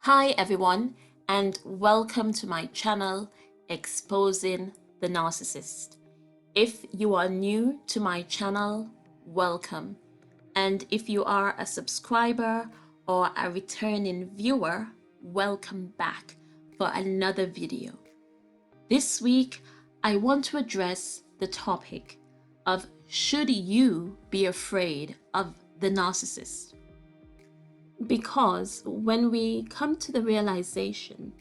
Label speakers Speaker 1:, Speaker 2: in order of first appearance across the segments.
Speaker 1: Hi everyone, and welcome to my channel, Exposing the Narcissist. If you are new to my channel, welcome. And if you are a subscriber or a returning viewer, welcome back for another video. This week, I want to address the topic of should you be afraid of the narcissist? Because when we come to the realization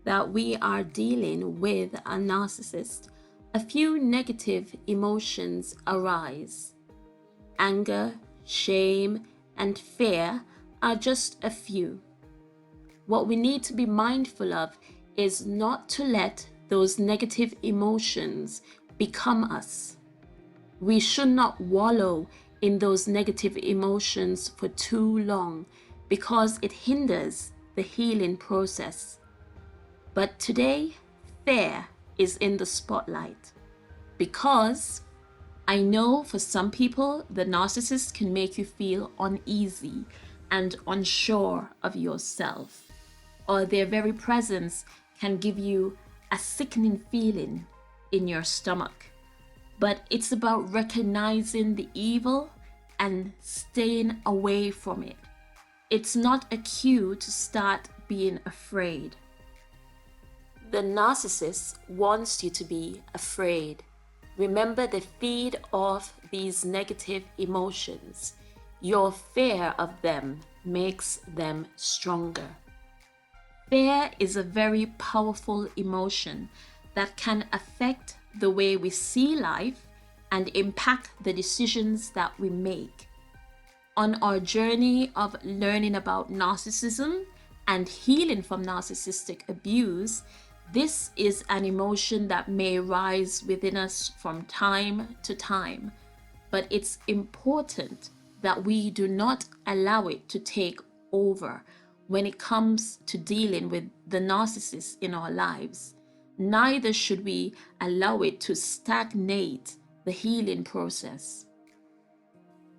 Speaker 1: that we are dealing with a narcissist, a few negative emotions arise. Anger, shame, and fear are just a few. What we need to be mindful of is not to let those negative emotions become us. We should not wallow in those negative emotions for too long because it hinders the healing process. But today, fear is in the spotlight because I know for some people, the narcissist can make you feel uneasy and unsure of yourself, or their very presence can give you a sickening feeling in your stomach. But it's about recognizing the evil and staying away from it. It's not a cue to start being afraid. The narcissist wants you to be afraid. Remember, they feed off these negative emotions. Your fear of them makes them stronger. Fear is a very powerful emotion that can affect the way we see life and impact the decisions that we make. On our journey of learning about narcissism and healing from narcissistic abuse, this is an emotion that may rise within us from time to time, but it's important that we do not allow it to take over when it comes to dealing with the narcissist in our lives. Neither should we allow it to stagnate the healing process.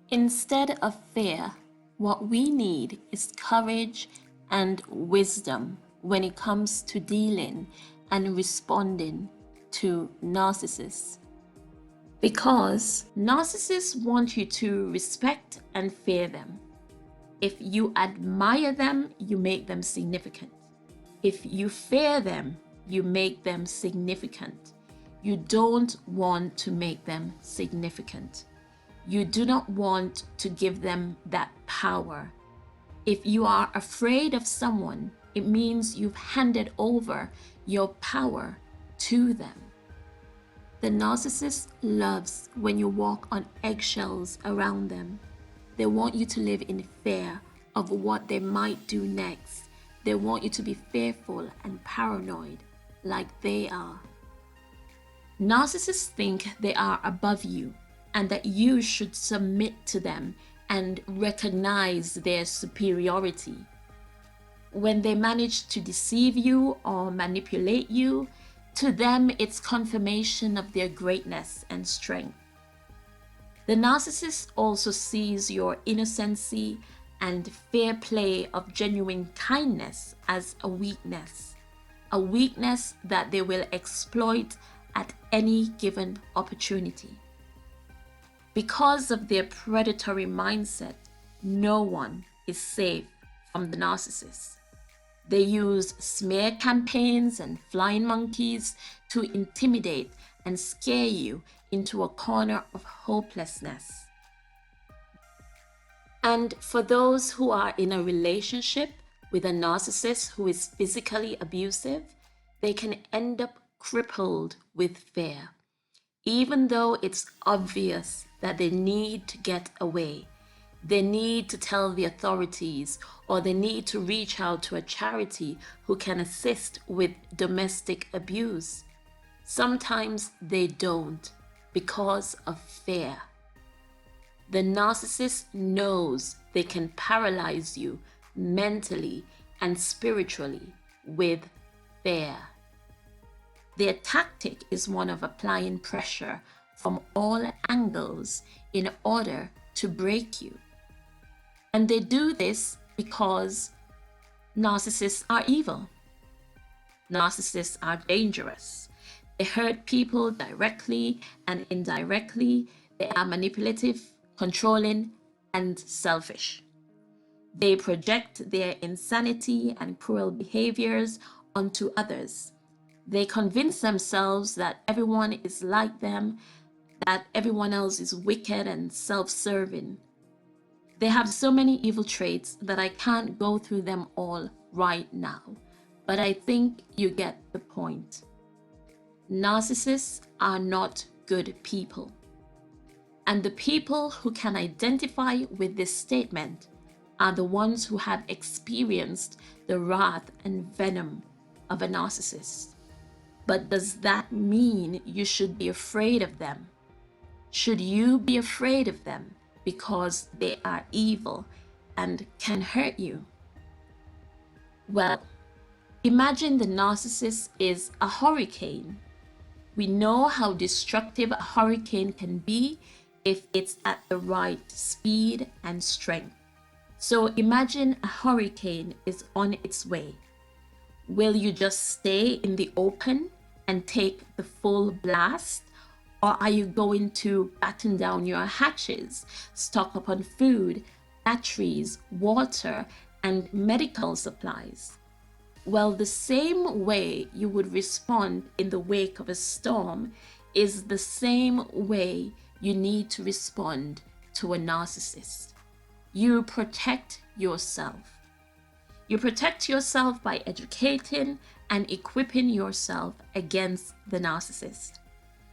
Speaker 1: Instead of fear, what we need is courage and wisdom when it comes to dealing and responding to narcissists. Because narcissists want you to respect and fear them. If you admire them, you make them significant. If you fear them, you make them significant. You don't want to make them significant. You do not want to give them that power. If you are afraid of someone, it means you've handed over your power to them. The narcissist loves when you walk on eggshells around them. They want you to live in fear of what they might do next. They want you to be fearful and paranoid like they are. Narcissists think they are above you and that you should submit to them and recognize their superiority. When they manage to deceive you or manipulate you, to them it's confirmation of their greatness and strength. The narcissist also sees your innocency and fair play of genuine kindness as a weakness that they will exploit at any given opportunity. Because of their predatory mindset, no one is safe from the narcissist. They use smear campaigns and flying monkeys to intimidate and scare you into a corner of hopelessness. And for those who are in a relationship with a narcissist who is physically abusive, they can end up crippled with fear. Even though it's obvious that they need to get away, they need to tell the authorities, or they need to reach out to a charity who can assist with domestic abuse. Sometimes they don't because of fear. The narcissist knows they can paralyze you mentally and spiritually with fear. Their tactic is one of applying pressure from all angles in order to break you. And they do this because Narcissists are evil. Narcissists are dangerous. They hurt people directly and indirectly. They are manipulative, controlling, and selfish. They project their insanity and cruel behaviors onto others. They convince themselves that everyone is like them, that everyone else is wicked and self-serving. They have so many evil traits that I can't go through them all right now, but I think you get the point. Narcissists are not good people. And the people who can identify with this statement are the ones who have experienced the wrath and venom of a narcissist. But does that mean you should be afraid of them? Should you be afraid of them because they are evil and can hurt you? Well, imagine the narcissist is a hurricane. We know how destructive a hurricane can be if it's at the right speed and strength. So imagine a hurricane is on its way. Will you just stay in the open and take the full blast? Or are you going to batten down your hatches, stock up on food, batteries, water, and medical supplies? Well, the same way you would respond in the wake of a storm is the same way you need to respond to a narcissist. You protect yourself. You protect yourself by educating and equipping yourself against the narcissist.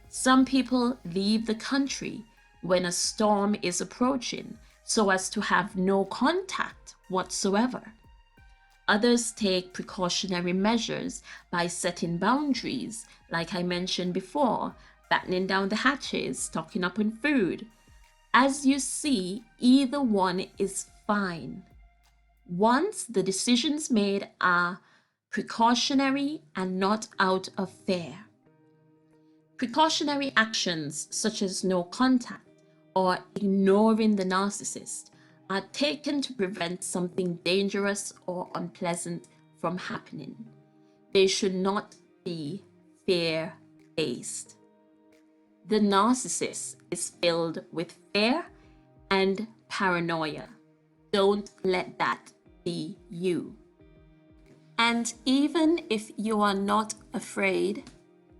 Speaker 1: Some people leave the country when a storm is approaching so as to have no contact whatsoever. Others take precautionary measures by setting boundaries, like I mentioned before, battening down the hatches, stocking up on food. As you see, either one is fine. Once the decisions made are precautionary and not out of fear. Precautionary actions such as no contact or ignoring the narcissist are taken to prevent something dangerous or unpleasant from happening. They should not be fear-based. The narcissist is filled with fear and paranoia. Don't let that be you. And even if you are not afraid,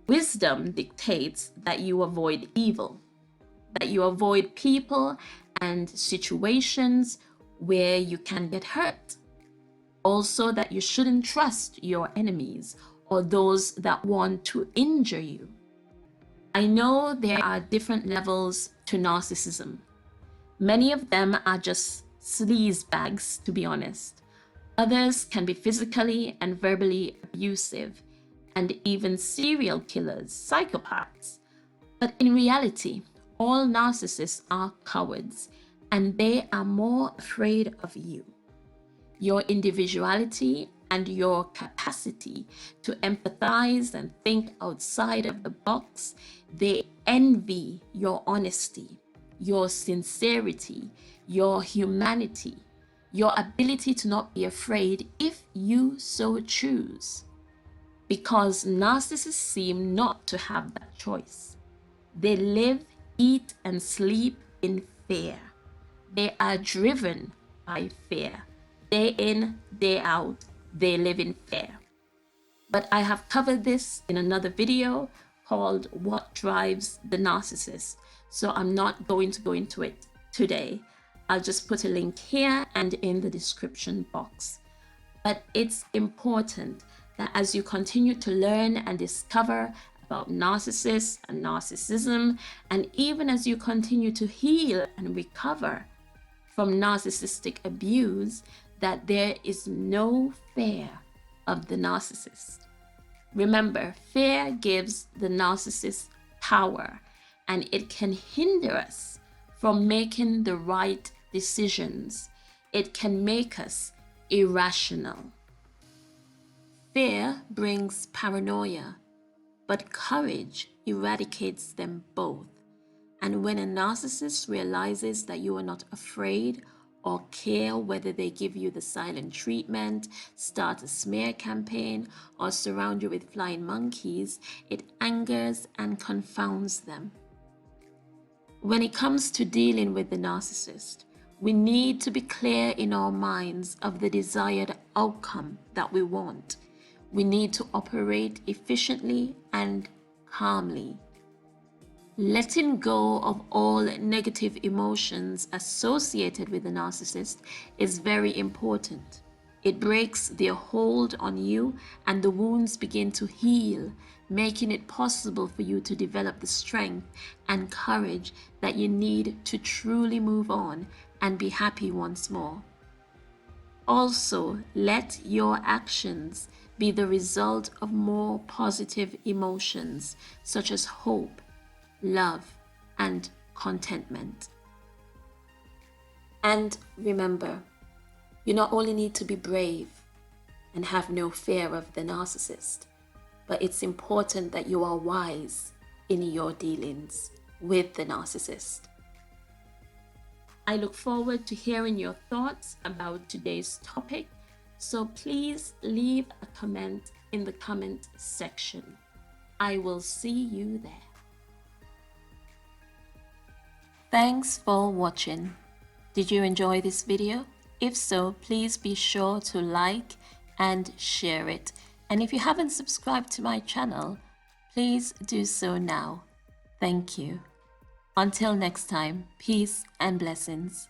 Speaker 1: wisdom dictates that you avoid evil, that you avoid people and situations where you can get hurt. Also, that you shouldn't trust your enemies or those that want to injure you. I know there are different levels to narcissism. Many of them are just sleazebags, to be honest. Others can be physically and verbally abusive, and even serial killers, psychopaths. But in reality, all narcissists are cowards, and they are more afraid of you, your individuality, and your capacity to empathize and think outside of the box. They envy your honesty, your sincerity, your humanity, your ability to not be afraid if you so choose. Because narcissists seem not to have that choice. They live, eat, and sleep in fear. They are driven by fear. Day in, day out, they live in fear. But I have covered this in another video called What Drives the Narcissist. So I'm not going to go into it today. I'll just put a link here and in the description box. But it's important that as you continue to learn and discover about narcissists and narcissism, and even as you continue to heal and recover from narcissistic abuse, that there is no fear of the narcissist. Remember, fear gives the narcissist power, and it can hinder us from making the right decisions. It can make us irrational. Fear brings paranoia, but courage eradicates them both. And when a narcissist realizes that you are not afraid or care whether they give you the silent treatment, start a smear campaign, or surround you with flying monkeys, it angers and confounds them. When it comes to dealing with the narcissist, we need to be clear in our minds of the desired outcome that we want. We need to operate efficiently and calmly. Letting go of all negative emotions associated with the narcissist is very important. It breaks their hold on you and the wounds begin to heal, making it possible for you to develop the strength and courage that you need to truly move on and be happy once more. Also, let your actions be the result of more positive emotions such as hope, love, and contentment. And remember, you not only need to be brave and have no fear of the narcissist, but it's important that you are wise in your dealings with the narcissist. I look forward to hearing your thoughts about today's topic, so please leave a comment in the comment section. I will see you there. Thanks for watching. Did you enjoy this video? If so, please be sure to like and share it. And if you haven't subscribed to my channel, please do so now. Thank you. Until next time, peace and blessings.